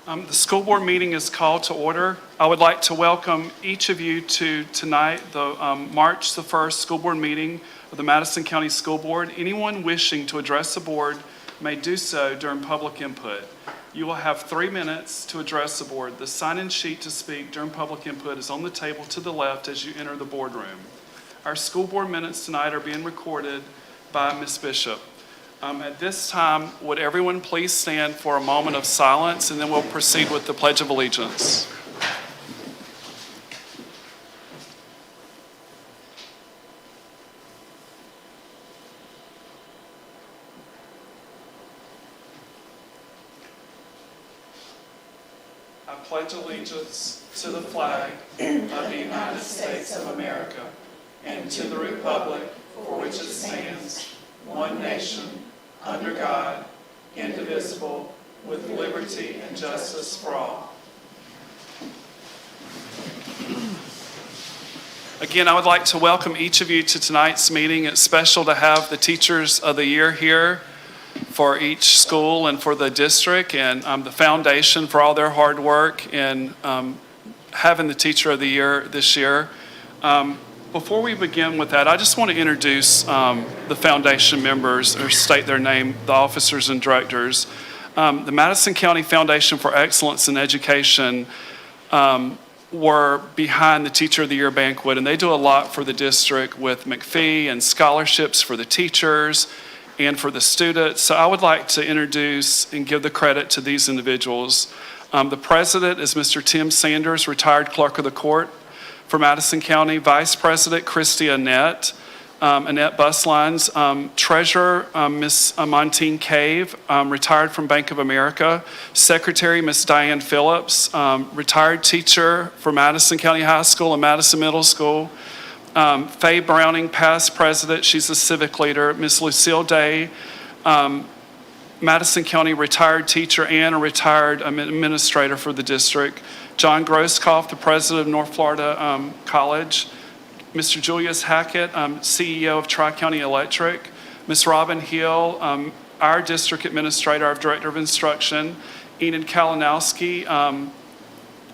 The school board meeting is called to order. I would like to welcome each of you to tonight, the March the 1st school board meeting of the Madison County School Board. Anyone wishing to address the board may do so during public input. You will have 3 minutes to address the board. The sign-in sheet to speak during public input is on the table to the left as you enter the boardroom. Our school board minutes tonight are being recorded by Ms. Bishop. At this time, would everyone please stand for a moment of silence, and then we'll proceed with the Pledge of Allegiance. I pledge allegiance to the flag of the United States of America and to the republic for which it stands, one nation, under God, indivisible, with liberty and justice for all. Again, I would like to welcome each of you to tonight's meeting. It's special to have the Teachers of the Year here for each school and for the district, and the foundation for all their hard work in having the Teacher of the Year this year. Before we begin with that, I just want to introduce the foundation members, or state their name, the officers and directors. The Madison County Foundation for Excellence in Education were behind the Teacher of the Year banquet, and they do a lot for the district with McPhee and scholarships for the teachers and for the students. So I would like to introduce and give the credit to these individuals. The president is Mr. Tim Sanders, retired clerk of the court for Madison County. Vice President Christy Annette Buslines. Treasurer Ms. Montine Cave, retired from Bank of America. Secretary Ms. Diane Phillips, retired teacher for Madison County High School and Madison Middle School. Faye Browning, past president, she's a civic leader. Ms. Lucille Day, Madison County retired teacher and a retired administrator for the district. John Grosskopf, the president of North Florida College. Mr. Julius Hackett, CEO of Tri-County Electric. Ms. Robin Hill, our district administrator, our director of instruction. Enid Kalinowski,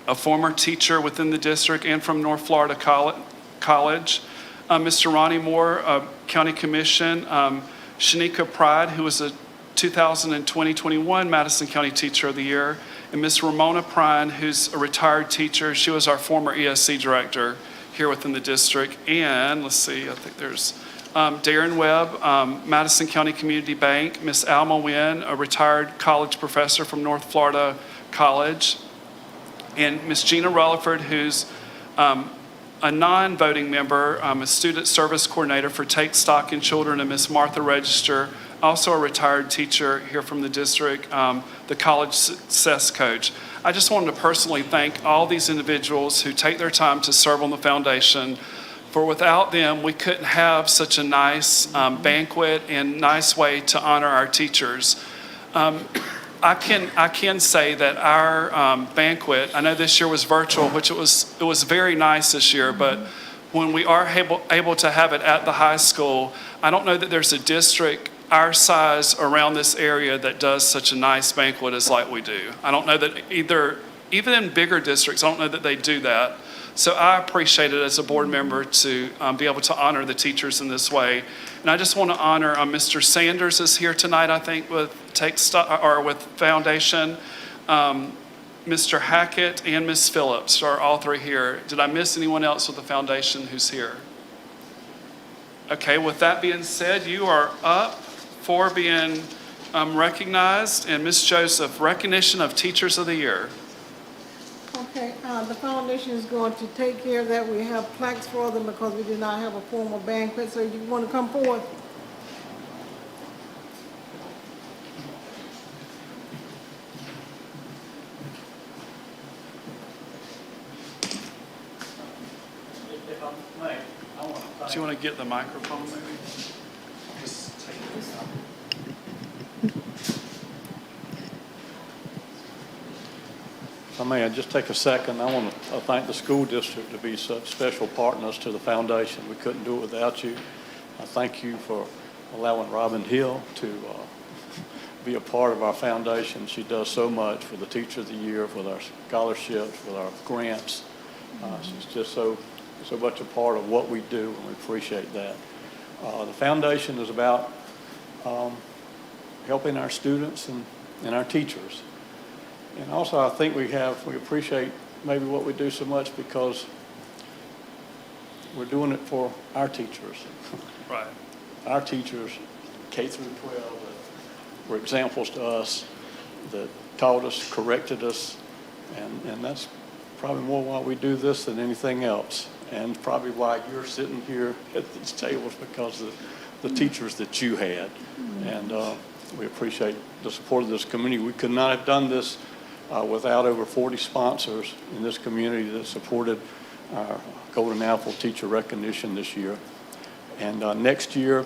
a former teacher within the district and from North Florida College. Mr. Ronnie Moore, County Commission. Shanika Pride, who was a 2020-21 Madison County Teacher of the Year. And Ms. Ramona Prine, who's a retired teacher. She was our former ESC director here within the district. And let's see, I think there's Darren Webb, Madison County Community Bank. Ms. Alma Wynn, a retired college professor from North Florida College. And Ms. Gina Rutherford, who's a non-voting member, a student service coordinator for Take Stock in Children. And Ms. Martha Register, also a retired teacher here from the district, the college success coach. I just wanted to personally thank all these individuals who take their time to serve on the foundation, for without them, we couldn't have such a nice banquet and nice way to honor our teachers. I can say that our banquet, I know this year was virtual, which it was very nice this year, but when we are able to have it at the high school, I don't know that there's a district our size around this area that does such a nice banquet as like we do. I don't know that even in bigger districts, I don't know that they do that. So I appreciate it as a board member to be able to honor the teachers in this way. And I just want to honor Mr. Sanders is here tonight, I think, with with Foundation. Mr. Hackett and Ms. Phillips are all three here. Did I miss anyone else with the foundation who's here? Okay, with that being said, you are up for being recognized. And Ms. Joseph, recognition of Teachers of the Year. Okay, the foundation is going to take care of that. We have plaques for them because we did not have a formal banquet. So you want to come forward? If I may, do you want to get the microphone maybe? Just take this out. If I may, I just take a second. I want to thank the school district to be such special partners to the foundation. We couldn't do it without you. I thank you for allowing Robin Hill to be a part of our foundation. She does so much for the Teacher of the Year, with our scholarships, with our grants. She's just so much a part of what we do, and we appreciate that. The foundation is about helping our students and our teachers. And also, I think we appreciate maybe what we do so much because we're doing it for our teachers. Right. Our teachers, K through 12, that were examples to us, that taught us, corrected us, and that's probably more why we do this than anything else. And probably why you're sitting here at these tables, because of the teachers that you had. And we appreciate the support of this community. We could not have done this without over 40 sponsors in this community that supported our Golden Apple Teacher Recognition this year. And next year,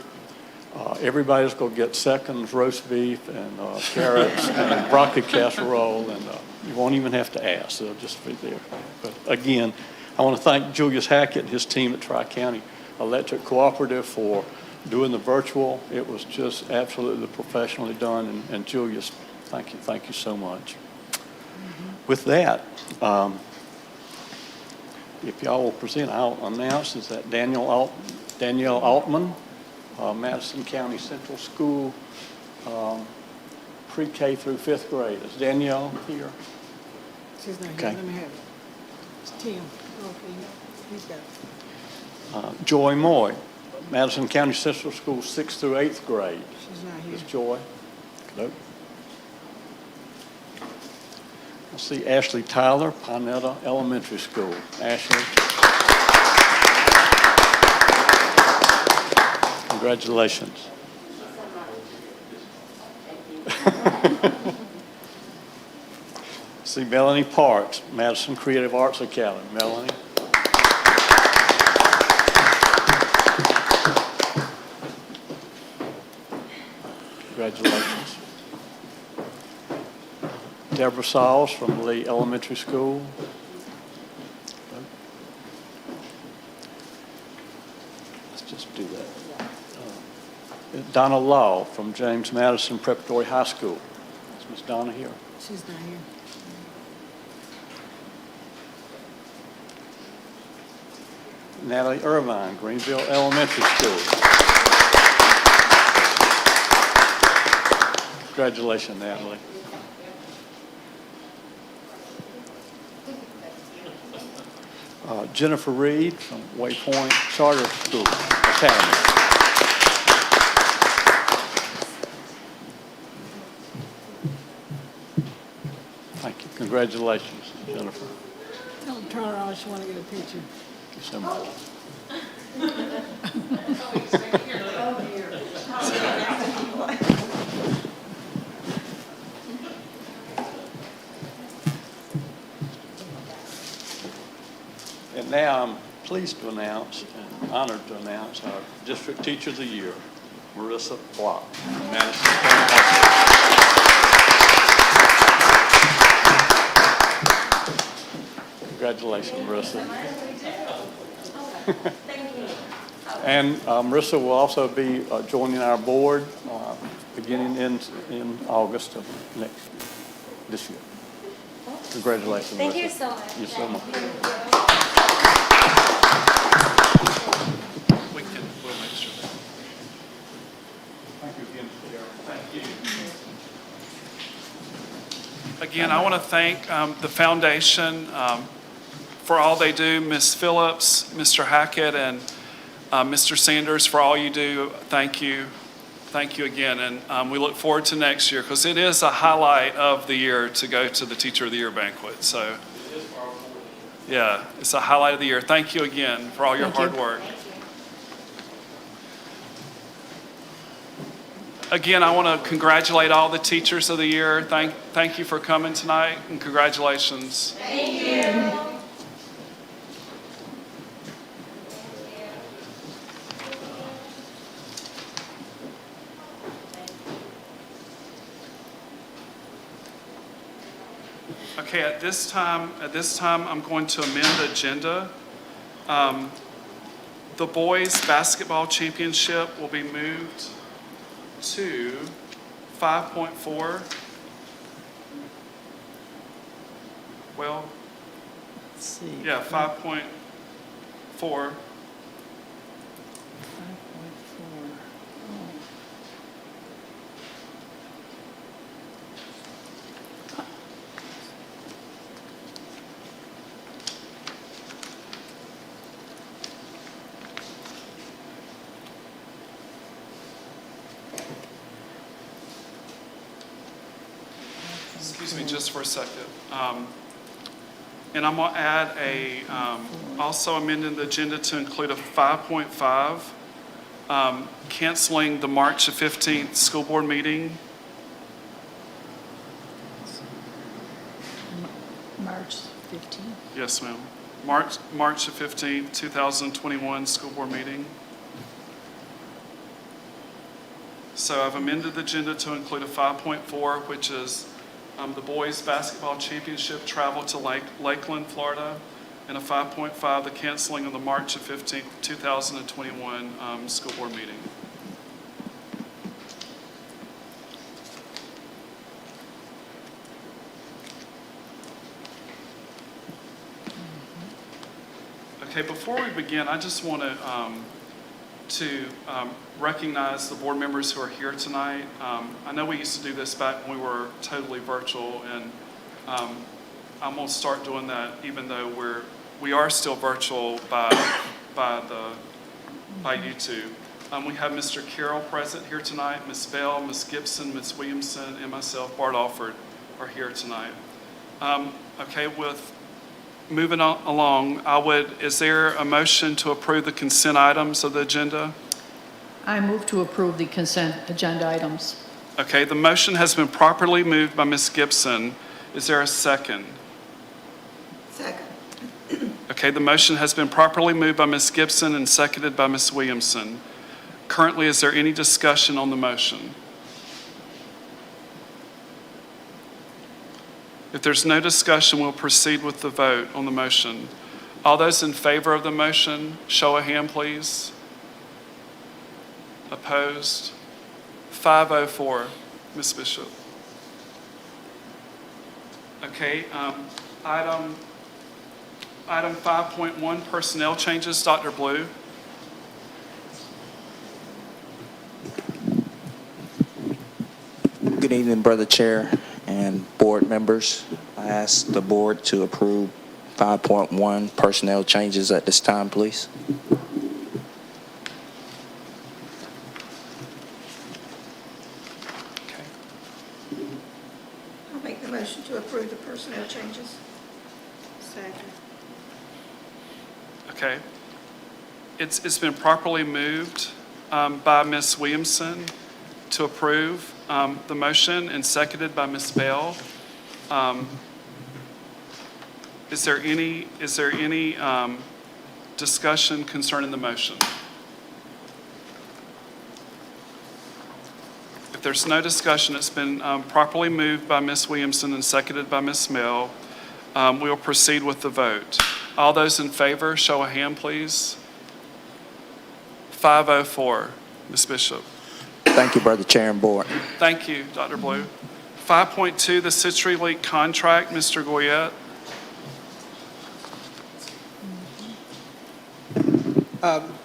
everybody's going to get seconds, roast beef, and carrots, and broccoli casserole, and you won't even have to ask. They'll just be there. But again, I want to thank Julius Hackett and his team at Tri-County Electric Cooperative for doing the virtual. It was just absolutely professionally done, and Julius, thank you so much. With that, if y'all will present, I'll announce is that Danielle Altman, Madison County Central School, pre-K through 5th grade. Is Danielle here? She's not here. Okay. Let me have it. It's Tim. Okay, he's got it. Joy Moy, Madison County Central School, 6th through 8th grade. She's not here. Is Joy? Nope. I see Ashley Tyler, Pinetta Elementary School. Ashley. Congratulations. See Melanie Parks, Madison Creative Arts Academy. Melanie. Congratulations. Deborah Sauls from Lee Elementary School. Let's just do that. Donna Law from James Madison Preparatory High School. Is Miss Donna here? She's not here. Natalie Irvine, Greenville Elementary School. Congratulations, Natalie. Jennifer Reed from Waypoint Charter School Academy. Thank you. Congratulations, Jennifer. Tell her turn around. She want to get a picture. Thank you so much. And now I'm pleased to announce and honored to announce our District Teacher of the Year, Marissa Block from Madison County High School. Congratulations, Marissa. Thank you. And Marissa will also be joining our board beginning in August of this year. Congratulations, Thank Marissa. you so much. Thank you so much. We'll make sure. Thank you again, Chair. Thank you. Again, I want to thank the foundation for all they do. Ms. Phillips, Mr. Hackett, and Mr. Sanders, for all you do. Thank you. Thank you again. And we look forward to next year, because it is a highlight of the year to go to the Teacher of the Year banquet. So, yeah, it's a highlight of the year. Thank you again for all your hard work. Again, I want to congratulate all the teachers of the year. Thank you for coming tonight, and congratulations. Thank you. Okay, at this time, I'm going to amend the agenda. The boys' basketball championship will be moved to 5.4. Well, Let's see. yeah, 5.4. 5.4. Excuse me just for a second. And I'm going to add also amending the agenda to include a 5.5, canceling the March 15th school board meeting. March 15th. Yes, ma'am. March 15th, 2021 school board meeting. So I've amended the agenda to include a 5.4, which is the boys' basketball championship travel to Lakeland, Florida, and a 5.5, the canceling of the March 15th, 2021 school board meeting. Okay, before we begin, I just want to recognize the board members who are here tonight. I know we used to do this back when we were totally virtual, and I'm going to start doing that even though we are still virtual by YouTube. We have Mr. Carroll present here tonight, Ms. Bell, Ms. Gibson, Ms. Williamson, and myself, Bart Alford, are here tonight. Okay, with moving along, is there a motion to approve the consent items of the agenda? I move to approve the consent agenda items. Okay, the motion has been properly moved by Ms. Gibson. Is there a second? Second. Okay, the motion has been properly moved by Ms. Gibson and seconded by Ms. Williamson. Currently, is there any discussion on the motion? If there's no discussion, we'll proceed with the vote on the motion. All those in favor of the motion, show a hand, please. Opposed? 504. Ms. Bishop. Okay, item 5.1, personnel changes. Dr. Blue. Good evening, Brother Chair and board members. I ask the board to approve 5.1 personnel changes at this time, please. Okay. I'll make the motion to approve the personnel changes. Second. Okay. It's been properly moved by Ms. Williamson to approve the motion and seconded by Ms. Bell. Is there any discussion concerning the motion? If there's no discussion, it's been properly moved by Ms. Williamson and seconded by Ms. Bell. We will proceed with the vote. All those in favor, show a hand, please. 504. Ms. Bishop. Thank you, Brother Chair and board. Thank you, Dr. Blue. 5.2, the CityLink contract. Mr. Goyette.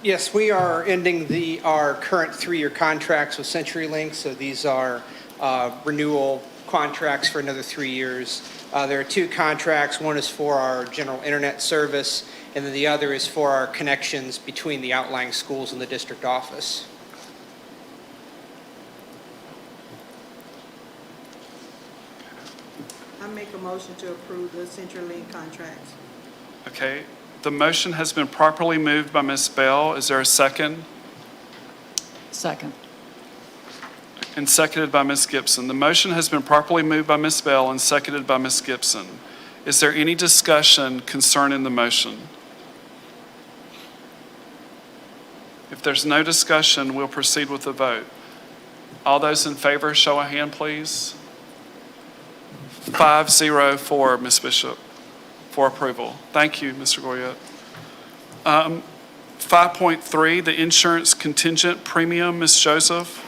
Yes, we are ending our current 3-year contracts with CenturyLink, so these are renewal contracts for another 3 years. There are 2 contracts. One is for our general internet service, and then the other is for our connections between the outlying schools and the district office. I make a motion to approve the CenturyLink contracts. Okay. The motion has been properly moved by Ms. Bell. Is there a second? Second. And seconded by Ms. Gibson. The motion has been properly moved by Ms. Bell and seconded by Ms. Gibson. Is there any discussion concerning the motion? If there's no discussion, we'll proceed with the vote. All those in favor, show a hand, please. 504, Ms. Bishop, for approval. Thank you, Mr. Goyette. 5.3, the insurance contingent premium, Ms. Joseph.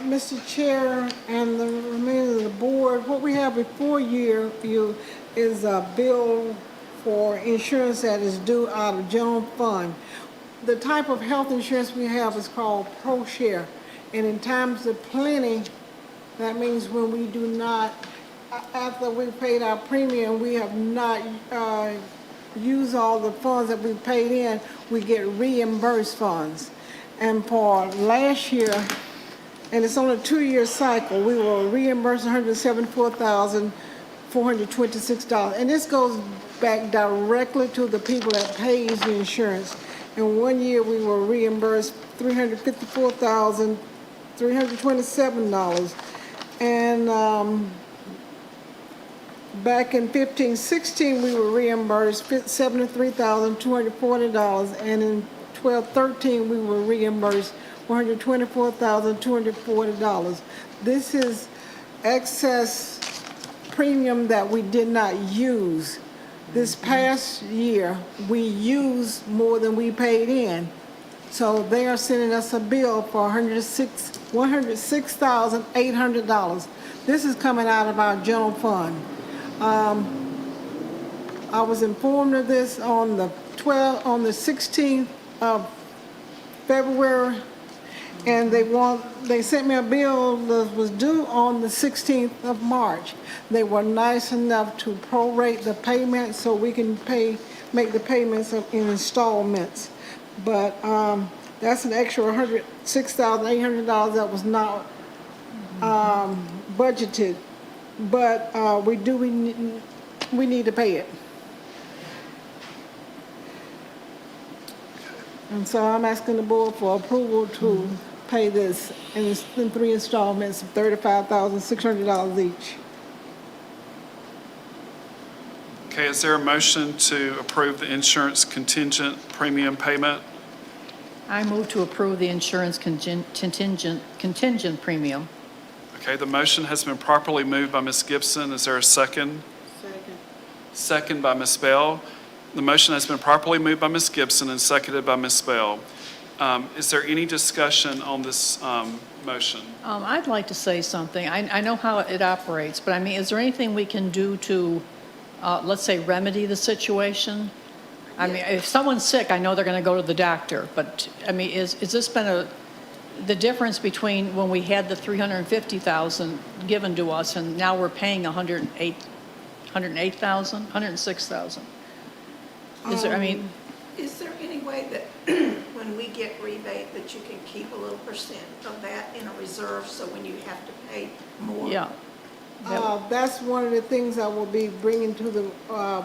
Mr. Chair and the remainder of the board, what we have before you is a bill for insurance that is due out of general fund. The type of health insurance we have is called ProShare. And in times of plenty, that means when we do not, after we've paid our premium, we have not used all the funds that we paid in, we get reimbursed funds. And for last year, and it's on a 2-year cycle, we were reimbursed $174,426. And this goes back directly to the people that pays the insurance. And 1 year, we were reimbursed $354,327. And back in 15-16, we were reimbursed $73,240. And in 12-13, we were reimbursed $124,240. This is excess premium that we did not use. This past year, we used more than we paid in. So they are sending us a bill for $106,800. This is coming out of our general fund. I was informed of this on the 16th of February, and they sent me a bill that was due on the 16th of March. They were nice enough to prorate the payment so we can make the payments in installments. But that's an extra $106,800 that was not budgeted. But we need to pay it. And so I'm asking the board for approval to pay this in 3 installments of $35,600 each. Okay, is there a motion to approve the insurance contingent premium payment? I move to approve the insurance contingent premium. Okay, the motion has been properly moved by Ms. Gibson. Is there a second? Second. Second by Ms. Bell. The motion has been properly moved by Ms. Gibson and seconded by Ms. Bell. Is there any discussion on this motion? I'd like to say something. I know how it operates, but I mean, is there anything we can do to, let's say, remedy the situation? I mean, if someone's sick, I know they're going to go to the doctor, but I mean, is this been the difference between when we had the $350,000 given to us and now we're paying $106,000? Is there, I mean, Is there any way that when we get rebate, that you can keep a little percent of that in a reserve, so when you have to pay more? yeah. That's one of the things I will be bringing to the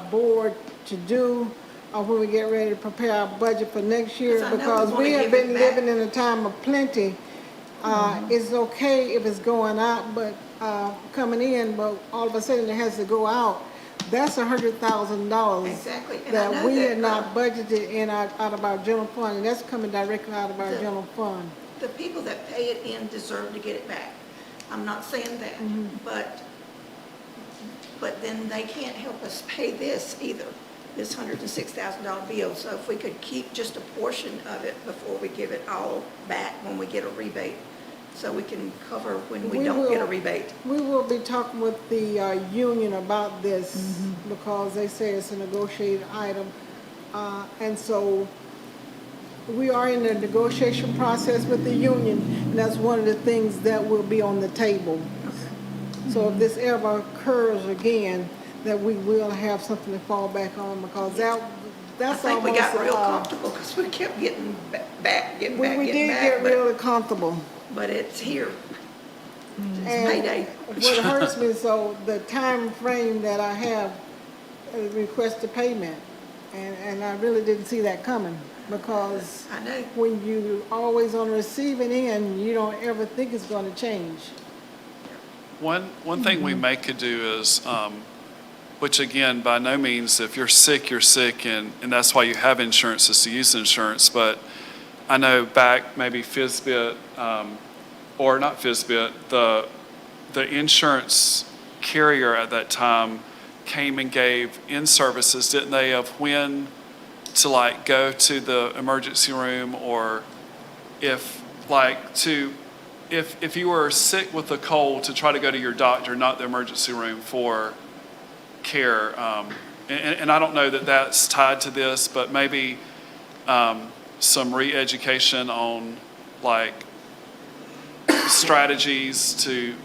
board to do when we get ready to prepare our budget for next year, 'Cause I know because we we wanna have give it been back. living in a time of plenty. It's okay if it's going out, but coming in, but all of a sudden it has to go out. That's $100,000 Exactly, and I that know we that, had not budgeted in out of our general fund, and that's coming directly out of our general fund. The people that pay it in deserve to get it back. I'm not saying that, but then they can't help us pay this either, this $106,000 bill. So if we could keep just a portion of it before we give it all back when we get a rebate, so we can cover when we don't get a rebate. We will be talking with the union about this because they say it's a negotiated item. And so we are in the negotiation process with the union, and that's one of the things that will be on the table. So if this ever occurs again, that we will have something to fall back on, because I that's think we almost, got real comfortable because we kept getting back, we did get really comfortable. but it's here. It's And payday. what hurts me, so the time frame that I have request the payment, and I really didn't see that coming, because I know. when you always on the receiving end, you don't ever think it's going to change. One thing we may could do is, which again, by no means, if you're sick, and that's why you have insurance, is to use insurance. But I know back maybe FISBIT, or not FISBIT, the insurance carrier at that time came and gave in-services, didn't they, of when to like go to the emergency room, or if if you were sick with a cold, to try to go to your doctor, not the emergency room for care. And I don't know that that's tied to this, but maybe some re-education on like strategies to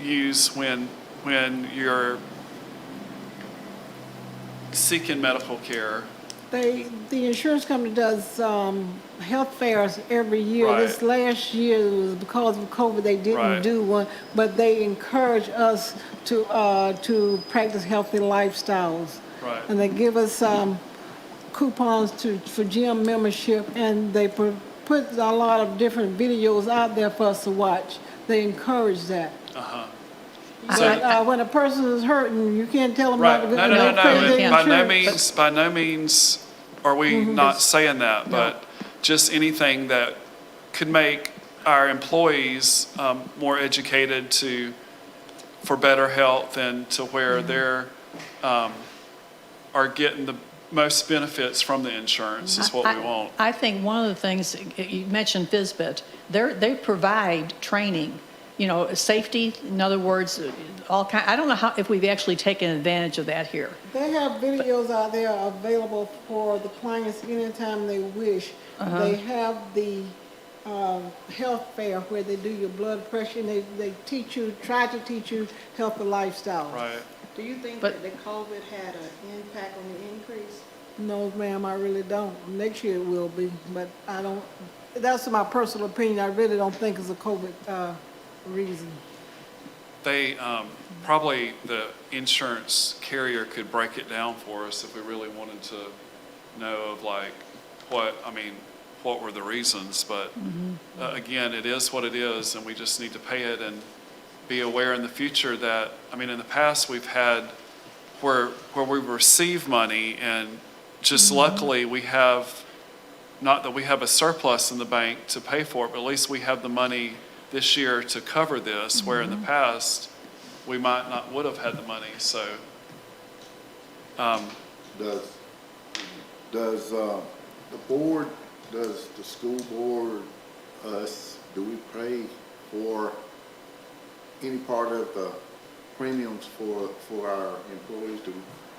use when you're seeking medical care. The insurance company does health fairs every year. Right. This last year, was because of COVID, they didn't Right. do one, but they encourage us to practice healthy lifestyles. Right. And they give us coupons for gym membership, and they put a lot of different videos out there for us to watch. They encourage that. But when a person is hurting, you can't tell them not Right, to no, go. no, no, pay no, their and insurance. by no means are we not saying that, but just anything that could make our employees more educated for better health and to where they're, are getting the most benefits from the insurance is what we want. I think one of the things, you mentioned Fitbit, they provide training, safety, in other words, I don't know if we've actually taken advantage of that here. They have videos out there available for the clients anytime they wish. They have the health fair where they do your blood pressure, and they try to teach you healthy lifestyles. Right. Do you think But- that the COVID had an impact on the increase? No, ma'am, I really don't. Next year it will be, but I don't, that's my personal opinion. I really don't think it's a COVID reason. They, probably the insurance carrier could break it down for us if we really wanted to know of like what were the reasons, but again, it is what it is, and we just need to pay it and be aware in the future that, in the past, we've had where we receive money, and just luckily we have, not that we have a surplus in the bank to pay for it, but at least we have the money this year to cover this, where in the past, we would have had the money, so. Does the school board, us, do we pay for any part of the premiums for our employees?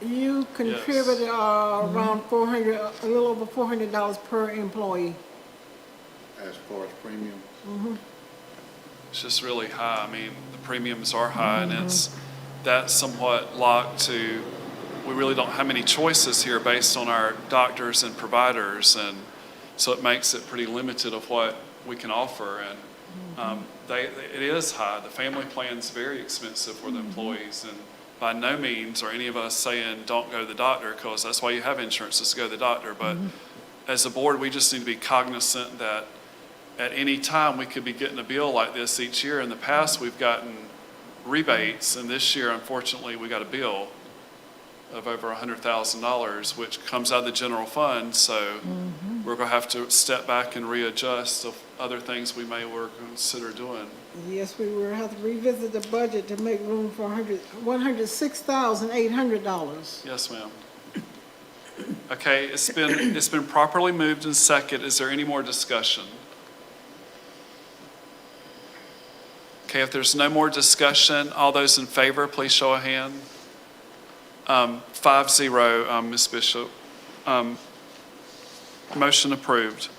You contributed around $400, a little over $400 per employee. As far as premium? It's just really high. The premiums are high, and that's somewhat locked to, we really don't have many choices here based on our doctors and providers, and so it makes it pretty limited of what we can offer, and it is high. The family plan's very expensive for the employees, and by no means are any of us saying don't go to the doctor, because that's why you have insurance, is to go to the doctor, but as a board, we just need to be cognizant that at any time, we could be getting a bill like this each year. In the past, we've gotten rebates, and this year, unfortunately, we got a bill of over $100,000, which comes out of the general fund, so we're going to have to step back and readjust of other things we may consider doing. Yes, we will have to revisit the budget to make room for $106,800. Yes, ma'am. Okay, it's been properly moved and seconded. Is there any more discussion? Okay, if there's no more discussion, all those in favor, please show a hand. 5-0, Ms. Bishop. Motion approved.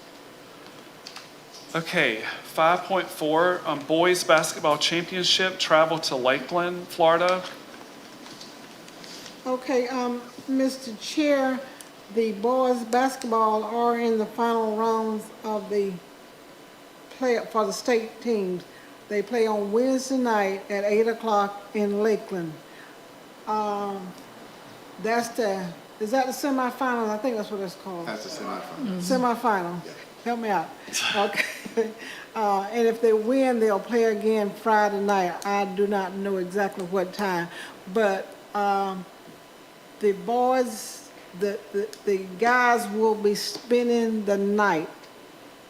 Okay, 5.4, Boys Basketball Championship, travel to Lakeland, Florida. Okay, Mr. Chair, the boys basketball are in the final rounds of the play for the state teams. They play on Wednesday night at 8 o'clock in Lakeland. Is that the semifinal? I think that's what it's called. That's the semifinal. Semifinal. Help me out. Okay. And if they win, they'll play again Friday night. I do not know exactly what time, but the boys, the guys will be spending the night.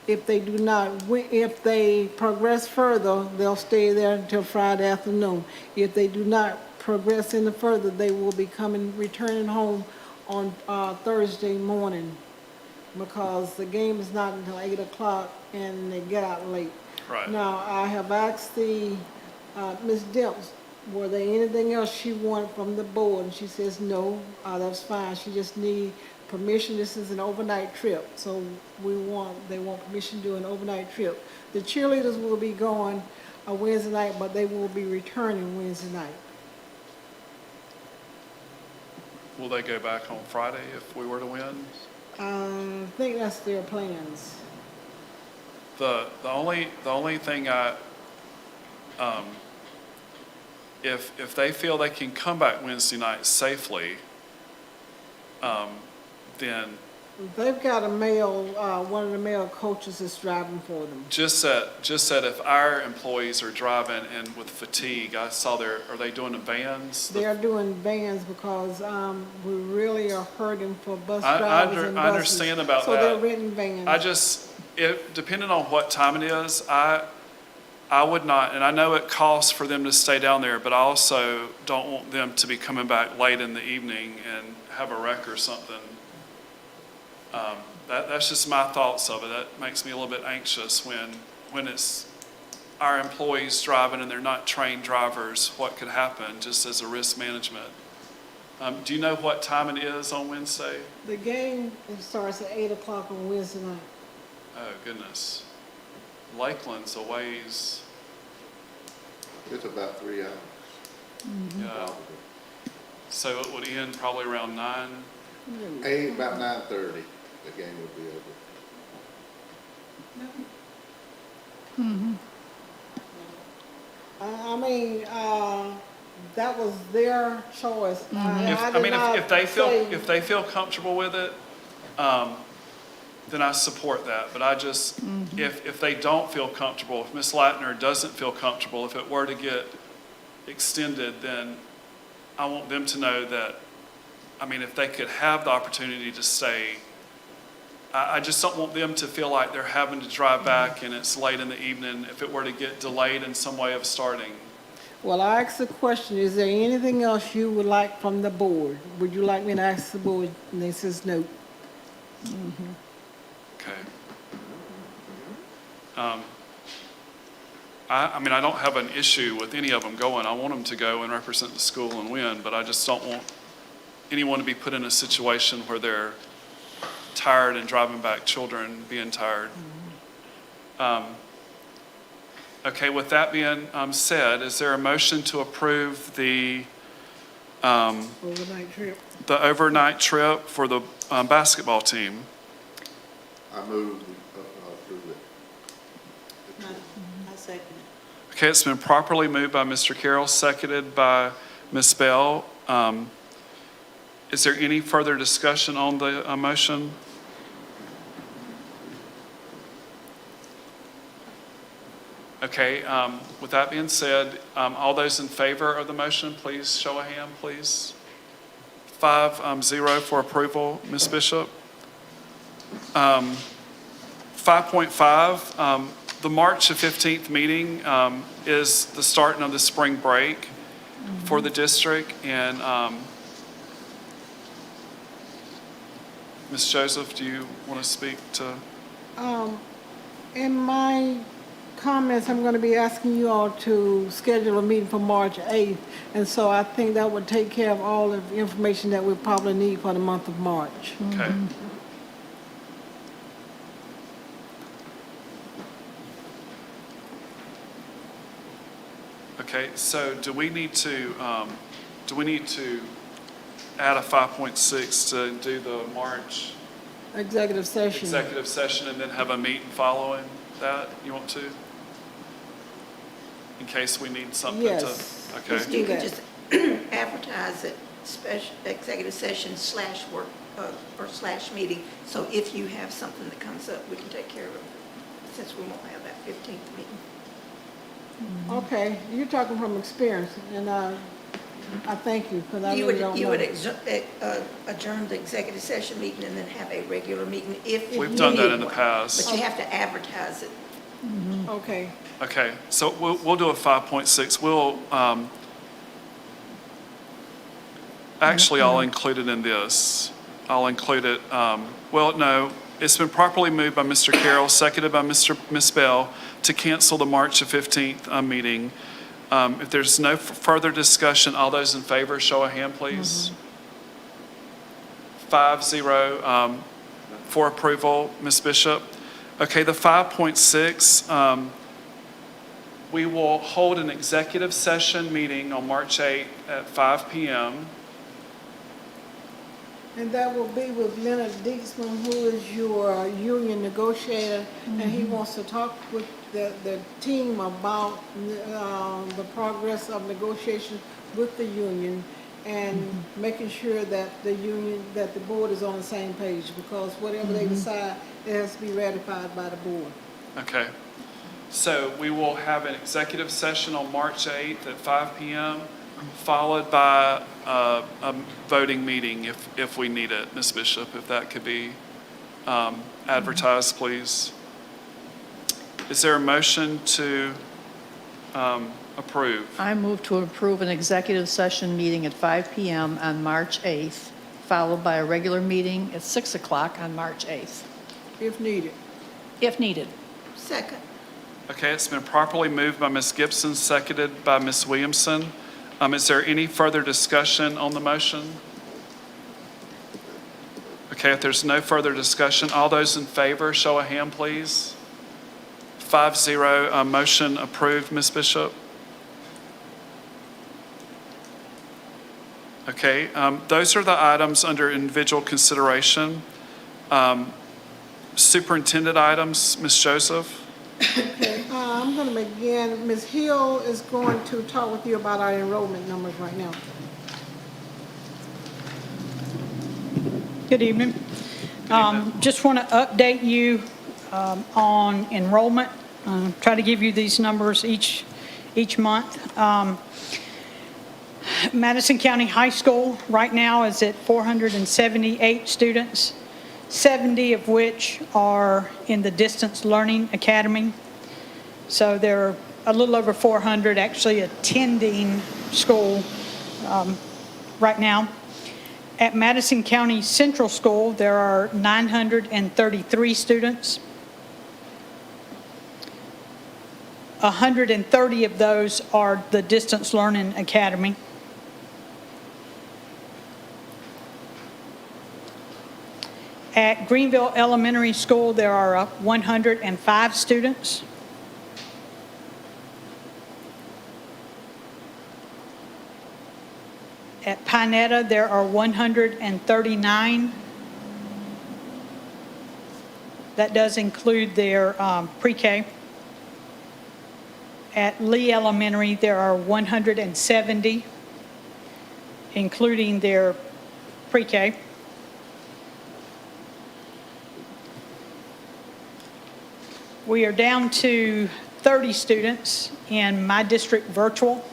If they do not win, if they progress further, they'll stay there until Friday afternoon. If they do not progress any further, they will be returning home on Thursday morning. because the game is not until 8 o'clock and they get out late. Right. Now, I have asked Ms. Demps, were there anything else she wanted from the board? And she says, no, that's fine. She just need permission. This is an overnight trip. So they want permission to do an overnight trip. The cheerleaders will be going Wednesday night, but they will be returning Wednesday night. Will they go back on Friday if we were to win? I think that's their plans. The only thing if they feel they can come back Wednesday night safely, then They've got one of the male coaches is driving for them. just that if our employees are driving and with fatigue, I saw are they doing the vans? They're doing vans because we really are hurting for bus I drivers and buses. understand about So that. they're renting vans. Depending on what time it is, I would not, and I know it costs for them to stay down there, but I also don't want them to be coming back late in the evening and have a wreck or something. That's just my thoughts of it. That makes me a little bit anxious when it's our employees driving and they're not trained drivers, what could happen just as a risk management. Do you know what time it is on Wednesday? The game starts at 8 o'clock on Wednesday night. Oh, goodness. Lakeland's a ways. It's about 3 hours. Yeah. So it would end probably around 9. About 9:30, the game would be over. I mean, that was their choice. If they feel comfortable with it, then I support that. But I just, if they don't feel comfortable, if Ms. Latner doesn't feel comfortable, if it were to get extended, then I want them to know that, if they could have the opportunity to stay, I just don't want them to feel like they're having to drive back and it's late in the evening if it were to get delayed in some way of starting. Well, I asked the question, is there anything else you would like from the board? Would you like me to ask the board? And they says no. Okay. I don't have an issue with any of them going. I want them to go and represent the school and win, but I just don't want anyone to be put in a situation where they're tired and driving back children being tired. Okay, with that being said, is there a motion to approve the Overnight trip. overnight trip for the basketball team? I move through it. I second it. Okay, it's been properly moved by Mr. Carroll, seconded by Ms. Bell. Is there any further discussion on the motion? Okay, with that being said, all those in favor of the motion, please show a hand, please. 5-0 for approval. Ms. Bishop? 5.5, the March 15th meeting is the starting of the spring break for the district, and Ms. Joseph, do you want to speak to? In my comments, I'm going to be asking you all to schedule a meeting for March 8th. And so I think that would take care of all of the information that we probably need for the month of March. Okay. Okay, so do we need to add a 5.6 to do the March Executive session. executive session and then have a meeting following that? You want to? In case we need something to? Yes. Okay. You do could that. just advertise it, special executive session / work, or / meeting. So if you have something that comes up, we can take care of it, since we won't have that 15th meeting. Okay, you're talking from experience, and I thank you, because I really don't know. You would adjourn the executive session meeting and then have a regular meeting if you We've done that need in the one. past. But you have to advertise it. Okay, Okay, so we'll do a 5.6. Actually, I'll include it in this. I'll include it, no, It's been properly moved by Mr. Carroll, seconded by Ms. Bell, to cancel the March the 15th meeting. If there's no further discussion, all those in favor, show a hand, please. 5-0 for approval. Ms. Bishop? Okay, the 5.6, we will hold an executive session meeting on March 8th at 5 p.m. And that will be with Leonard Dixman, who is your union negotiator, and he wants to talk with the team about the progress of negotiations with the union and making sure that that the board is on the same page, because whatever they decide, it has to be ratified by the board. Okay. So we will have an executive session on March 8th at 5 p.m., followed by a voting meeting if we need it. Ms. Bishop, if that could be advertised, please. Is there a motion to approve? I move to approve an executive session meeting at 5 p.m. on March 8th, followed by a regular meeting at 6 o'clock on March 8th, If needed. if needed. Second. Okay, it's been properly moved by Ms. Gibson, seconded by Ms. Williamson. Is there any further discussion on the motion? Okay, if there's no further discussion, all those in favor, show a hand, please. 5-0, motion approved. Ms. Bishop? Okay, those are the items under individual consideration. Superintendent items, Ms. Joseph? Okay, I'm going to begin. Ms. Hill is going to talk with you about our enrollment numbers right now. Good evening. Just want to update you on enrollment. Try to give you these numbers each month. Madison County High School right now is at 478 students, 70 of which are in the Distance Learning Academy. So there are a little over 400 actually attending school right now. At Madison County Central School, there are 933 students. 130 of those are the Distance Learning Academy. At Greenville Elementary School, there are 105 students. At Pinetta, there are 139. That does include their pre-K. At Lee Elementary, there are 170, including their pre-K. We are down to 30 students in my district virtual.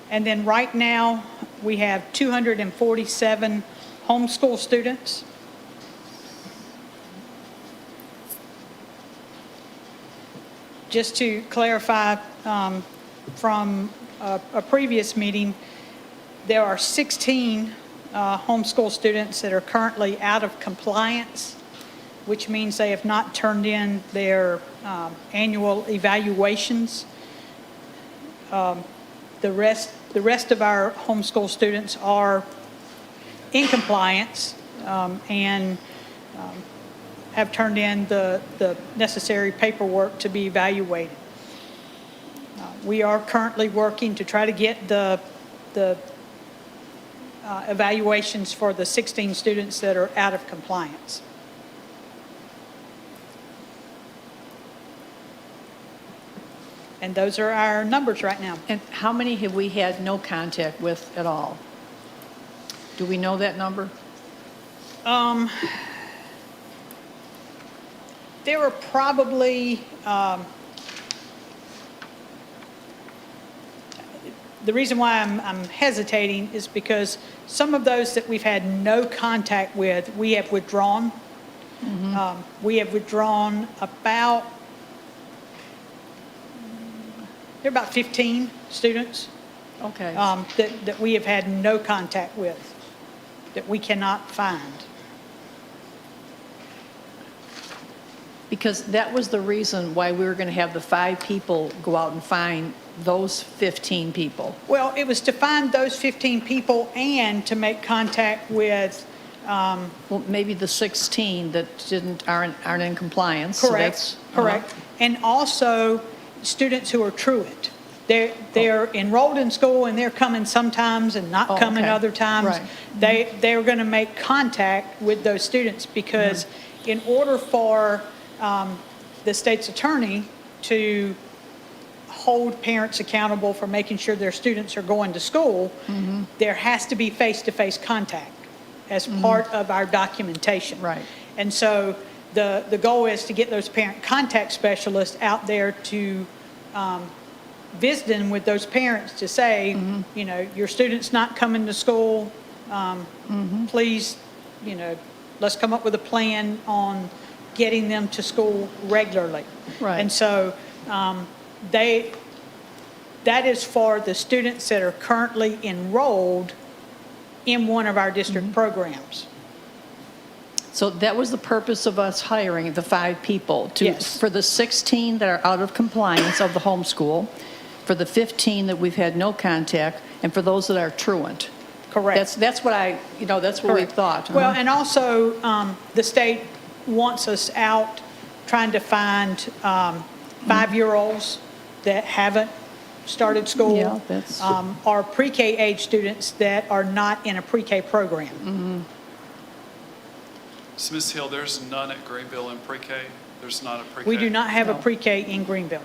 And then right now, we have 247 homeschool students. Just to clarify from a previous meeting, there are 16 homeschool students that are currently out of compliance, which means they have not turned in their annual evaluations. The rest of our homeschool students are in compliance and have turned in the necessary paperwork to be evaluated. We are currently working to try to get the evaluations for the 16 students that are out of compliance. And those are our numbers right now. And how many have we had no contact with at all? Do we know that number? There were probably, the reason why I'm hesitating is because some of those that we've had no contact with, we have withdrawn. We have withdrawn about, there are about 15 students Okay. that we have had no contact with. that we cannot find. Because that was the reason why we were going to have the 5 people go out and find those 15 people. Well, it was to find those 15 people and to make contact with, Well, maybe the 16 that aren't in compliance. so that's- correct. And also students who are truant. They're enrolled in school and they're coming sometimes and not Oh, coming okay. other times. Right. They're going to make contact with those students because in order for the state's attorney to hold parents accountable for making sure their students are going to school, there has to be face-to-face contact as part of our documentation. Right. And so the goal is to get those parent contact specialists out there to visiting with those parents to say, you know, your student's not coming to school. Please, you know, let's come up with a plan on getting them to school regularly. Right. And so that is for the students that are currently enrolled in one of our district programs. So that was the purpose of us hiring the 5 people. Yes. For the 16 that are out of compliance of the homeschool, for the 15 that we've had no contact, and for those that are truant. Correct. That's what that's what we Correct. thought. Well, and also, the state wants us out trying to find 5-year-olds that haven't started school. Yeah, that's- Or pre-K age students that are not in a pre-K program. So Ms. Hill, there's none at Greenville in pre-K? There's not a pre-K? We do not have a No. pre-K in Greenville.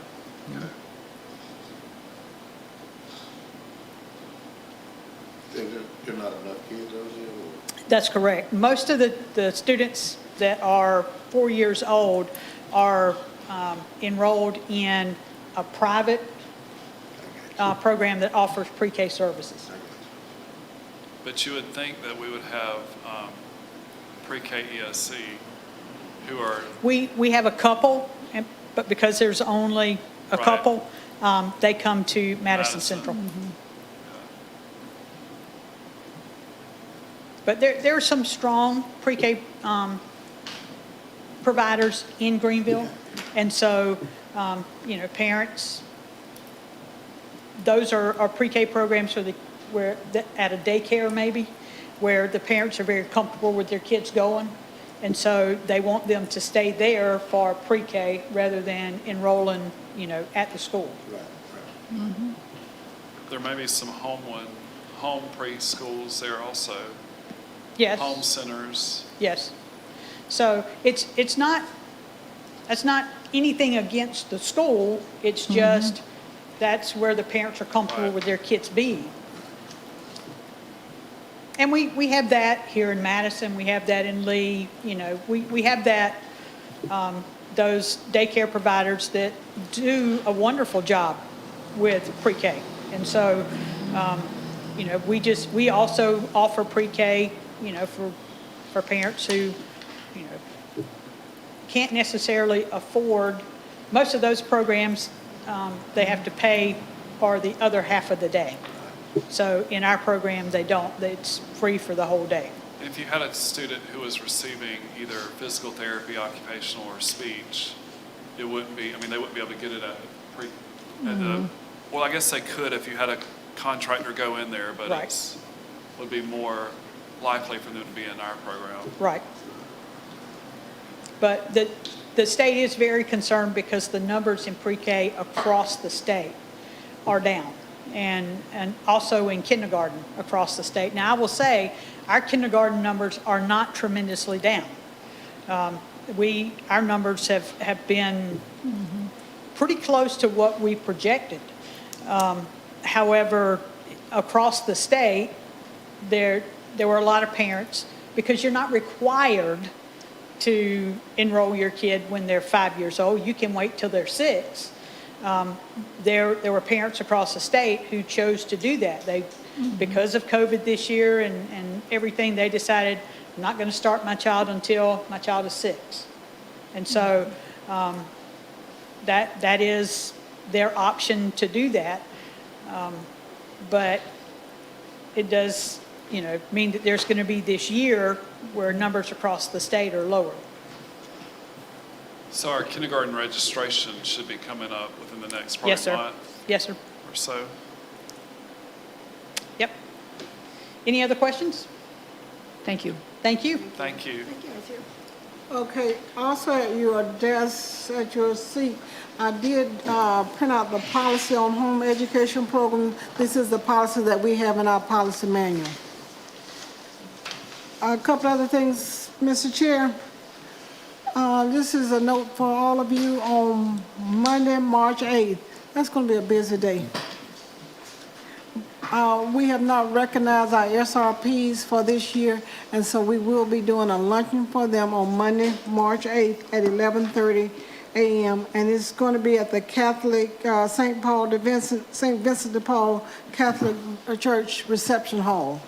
There not enough kids over there, or? That's correct. Most of the students that are 4 years old are enrolled in a private program that offers pre-K services. But you would think that we would have pre-K ESC who are, We have a couple, but because there's only a Right. couple, they come to Madison Central. But there are some strong pre-K providers in Greenville. And so, you know, parents, those are pre-K programs at a daycare maybe, where the parents are very comfortable with their kids going. And so they want them to stay there for pre-K rather than enrolling, you know, at the school. there may be some home preschools there also, Yes. home centers. Yes. So it's not anything against the school, it's just that's where the parents are comfortable Right. with their kids being. And we have that here in Madison, we have that in Lee, you know, we have that, those daycare providers that do a wonderful job with pre-K. And so, you know, we also offer pre-K, you know, for parents who, you know, can't necessarily afford, most of those programs, they have to pay for the other half of the day. So in our program, they don't, it's free for the whole day. If you had a student who was receiving either physical therapy, occupational, or speech, it wouldn't be, I mean, they wouldn't be able to get it well, I guess they could if you had a contractor go in there, but Right. it's, would be more likely for them to be in our program. Right. But the state is very concerned because the numbers in pre-K across the state are down. And also in kindergarten across the state. Now, I will say, our kindergarten numbers are not tremendously down. Our numbers have been pretty close to what we projected. However, across the state, there were a lot of parents, because you're not required to enroll your kid when they're 5 years old. You can wait till they're 6. There were parents across the state who chose to do that. Because of COVID this year and everything, they decided, I'm not going to start my child until my child is 6. And so that is their option to do that. But it does mean that there's going to be this year where numbers across the state are lower. So our kindergarten registration should be coming up within the next Yes, probably sir. month Yes, sir. or so. Yep. Any other questions? Thank you. Thank you. Thank you. Thank you, Ms. Hill. Okay, also at your desk, at your seat, I did print out the policy on home education program. This is the policy that we have in our policy manual. A couple other things, Mr. Chair. This is a note for all of you on Monday, March 8th. That's going to be a busy day. We have not recognized our SRPs for this year, and so we will be doing a luncheon for them on Monday, March 8th at 11:30 a.m. And it's going to be at the Catholic St. Vincent de Paul Catholic Church Reception Hall.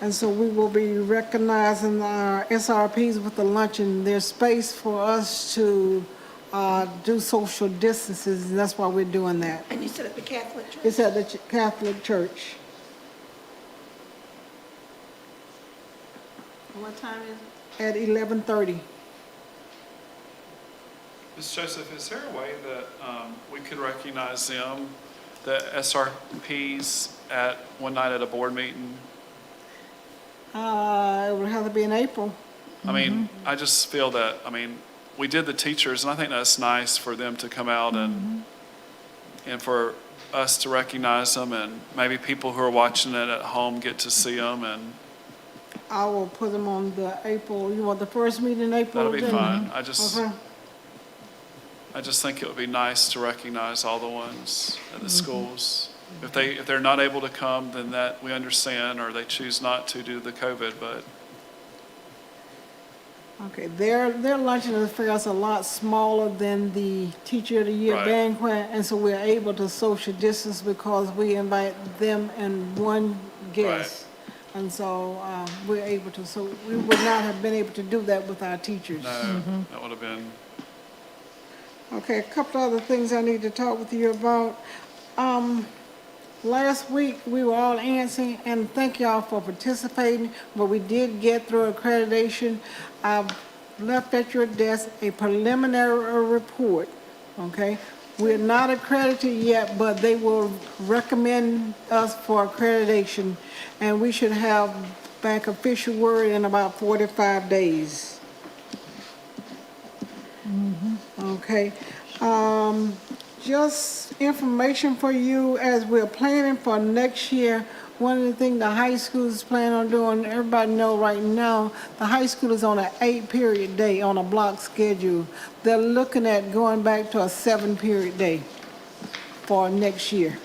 And so we will be recognizing our SRPs with the luncheon. There's space for us to do social distances, and that's why we're doing that. And you said at the Catholic Church? It's at the Catholic Church. What time is it? At 11:30. Ms. Joseph, is there a way that we could recognize them, the SRPs, at one night at a board meeting? It would have to be in April. I mean, I just feel that, we did the teachers, and I think that's nice for them to come out and for us to recognize them, and maybe people who are watching it at home get to see them, and I will put them on the April, you want the first meeting in April? that'll be then? fine. Okay. I just think it would be nice to recognize all the ones at the schools. If they're not able to come, then that we understand, or they choose not to due to the COVID, but Okay, their luncheon is for us a lot smaller than the Teacher of the Year Right. banquet, and so we're able to social distance because we invite them and one guest. And so we're able to, so we would not have been able to do that with our teachers. no, that would have been, Okay, a couple other things I need to talk with you about. Last week, we were all answering, and thank y'all for participating, but we did get through accreditation. I've left at your desk a preliminary report, okay? We're not accredited yet, but they will recommend us for accreditation, and we should have back official word in about 45 days. Okay. Just information for you as we're planning for next year. One of the things the high school is planning on doing, everybody know right now, the high school is on an 8-period day on a block schedule. They're looking at going back to a 7-period day for next year.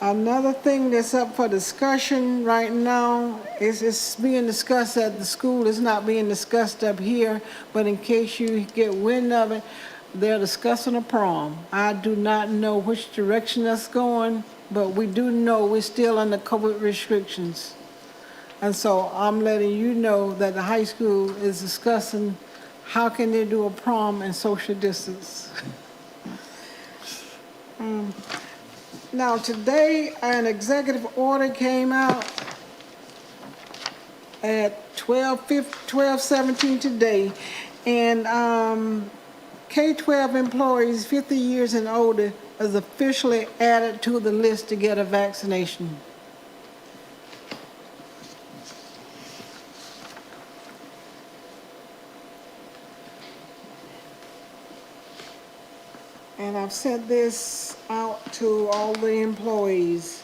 Another thing that's up for discussion right now is it's being discussed at the school. It's not being discussed up here, but in case you get wind of it, they're discussing a prom. I do not know which direction that's going, but we do know we're still under COVID restrictions. And so I'm letting you know that the high school is discussing how can they do a prom and social distance. Now, today, an executive order came out at 12:17 today, and K-12 employees 50 years and older is officially added to the list to get a vaccination. And I've sent this out to all the employees.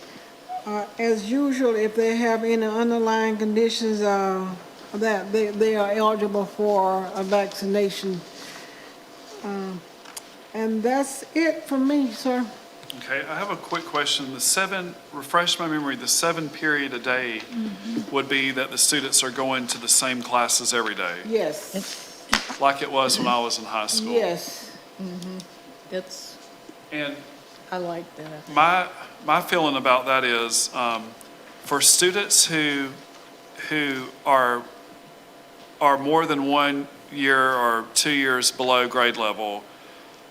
As usual, if they have any underlying conditions that they are eligible for a vaccination. And that's it for me, sir. okay, I have a quick question. Refresh my memory, the 7-period a day would be that the students are going to the same classes every day, Yes, like it was when I was in high school. yes. It's, And I like that. my feeling about that is, for students who are more than 1 year or 2 years below grade level,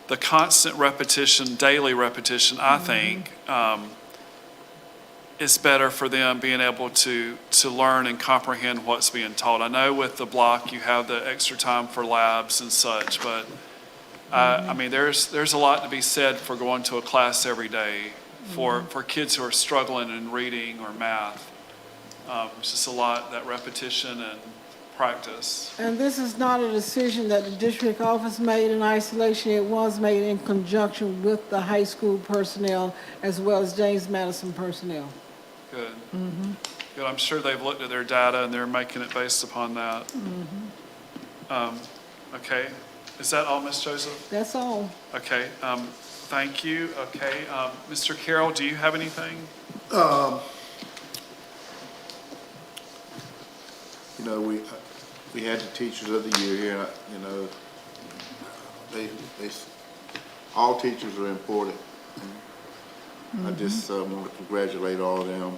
the constant repetition, daily repetition, I think, is better for them being able to learn and comprehend what's being taught. I know with the block, you have the extra time for labs and such, but I mean, there's a lot to be said for going to a class every day for kids who are struggling in reading or math. It's just a lot, that repetition and practice. And this is not a decision that the district office made in isolation. It was made in conjunction with the high school personnel as well as James Madison personnel. Good. Good. I'm sure they've looked at their data and they're making it based upon that. Okay. Is that all, Ms. Joseph? That's all. Okay. Thank you. Okay. Mr. Carroll, do you have anything? You know, we had the Teachers of the Year here, you know, all teachers are important. I just want to congratulate all of them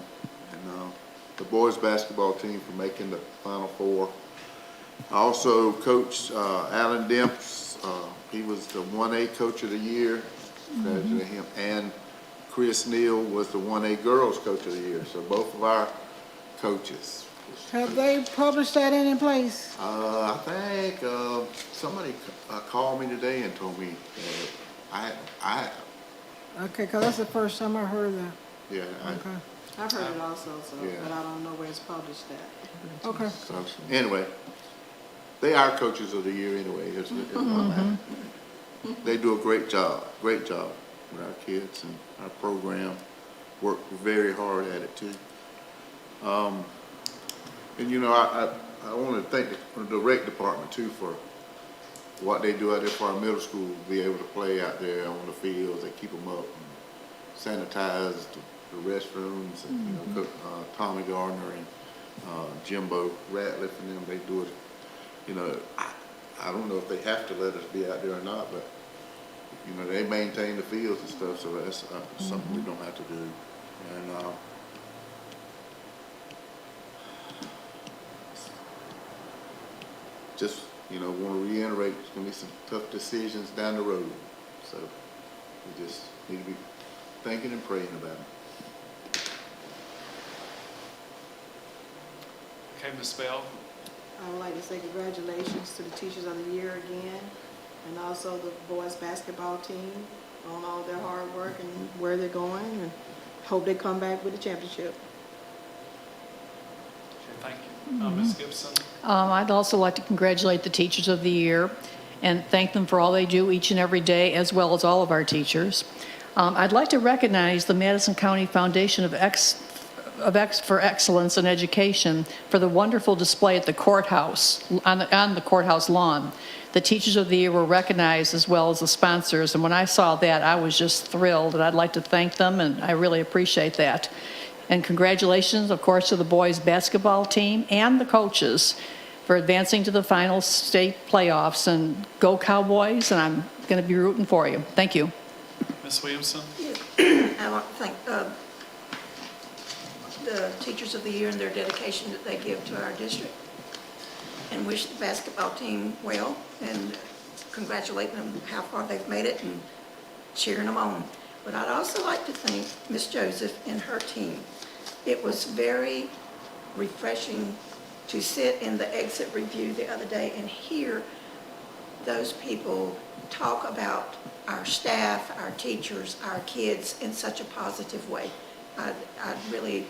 and the boys basketball team for making the Final Four. I also coached Alan Demps. He was the 1A Coach of the Year. Congratulate him. And Chris Neal was the 1A Girls Coach of the Year. So both of our coaches. Have they published that in place? I think somebody called me today and told me that I have. Okay, because that's the first time I heard that. Yeah. Okay. I've heard it also, so, Yeah. but I don't know where it's published at. Okay. So anyway, they are coaches of the year anyway. It's not matter. They do a great job with our kids and our program. Work very hard at it too. And you know, I want to thank the rec department too for what they do out there for our middle school, be able to play out there on the fields. They keep them up and sanitize the restrooms. And, you know, Tommy Gardner and Jimbo Ratliff and them, they do it. You know, I don't know if they have to let us be out there or not, but you know, they maintain the fields and stuff, so that's something we don't have to do. And just, you know, want to reiterate, there's going to be some tough decisions down the road. So we just need to be thinking and praying about it. Okay, Ms. Bell. I would like to say congratulations to the Teachers of the Year again, and also the boys basketball team on all their hard work and where they're going, and hope they come back with a championship. Okay, thank you. Ms. Gibson. I'd also like to congratulate the Teachers of the Year and thank them for all they do each and every day, as well as all of our teachers. I'd like to recognize the Madison County Foundation for Excellence in Education for the wonderful display at the courthouse, on the courthouse lawn. The Teachers of the Year were recognized as well as the sponsors, and when I saw that, I was just thrilled, and I'd like to thank them, and I really appreciate that. And congratulations, of course, to the boys basketball team and the coaches for advancing to the final state playoffs, and go Cowboys, and I'm going to be rooting for you. Thank you. Ms. Williamson. I want to thank the Teachers of the Year and their dedication that they give to our district, and wish the basketball team well, and congratulate them how far they've made it and cheering them on. But I'd also like to thank Ms. Joseph and her team. It was very refreshing to sit in the exit review the other day and hear those people talk about our staff, our teachers, our kids in such a positive way. I really,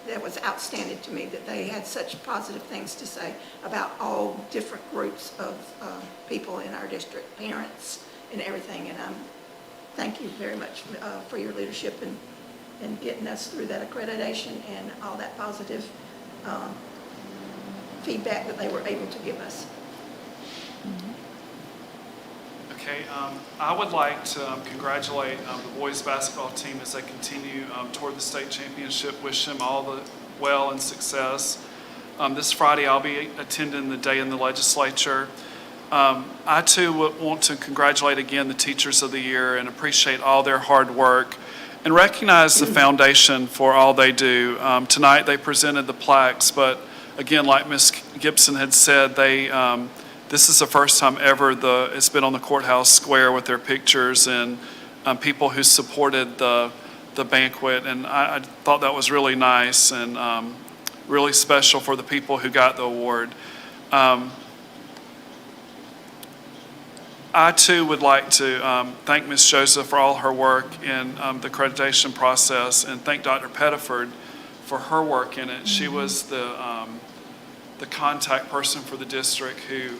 that was outstanding to me, that they had such positive things to say about all different groups of people in our district, parents and everything. And thank you very much for your leadership and getting us through that accreditation and all that positive feedback that they were able to give us. Okay, I would like to congratulate the boys basketball team as they continue toward the state championship. Wish them all the well and success. This Friday, I'll be attending the day in the legislature. I too want to congratulate again the Teachers of the Year and appreciate all their hard work and recognize the foundation for all they do. Tonight they presented the plaques, but again, like Ms. Gibson had said, they This is the first time ever it's been on the courthouse square with their pictures and people who supported the banquet. And I thought that was really nice and really special for the people who got the award. I too would like to thank Ms. Joseph for all her work in the accreditation process and thank Dr. Pettiford for her work in it. She was the contact person for the district who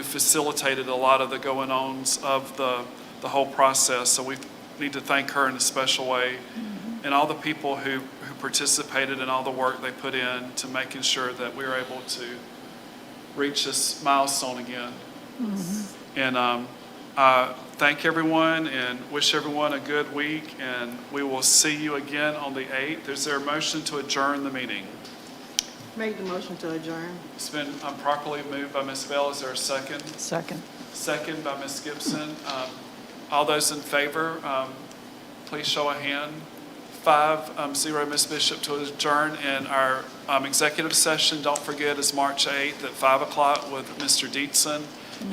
facilitated a lot of the going-ons of the whole process. So we need to thank her in a special way and all the people who participated in all the work they put in to making sure that we were able to reach this milestone again. And thank everyone and wish everyone a good week, and we will see you again on the 8th. Is there a motion to adjourn the meeting? Make the motion to adjourn. It's been properly moved by Ms. Bell. Is there a second? Second. Second by Ms. Gibson. All those in favor, please show a hand. 5-0, Ms. Bishop, to adjourn. And our executive session, don't forget, is March 8th at 5 o'clock with Mr. Dietzen,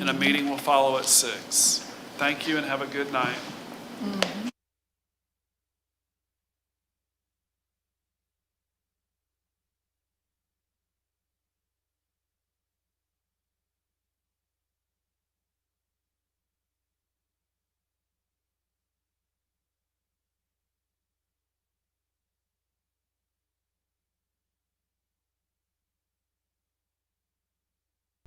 and a meeting will follow at 6. Thank you and have a good night.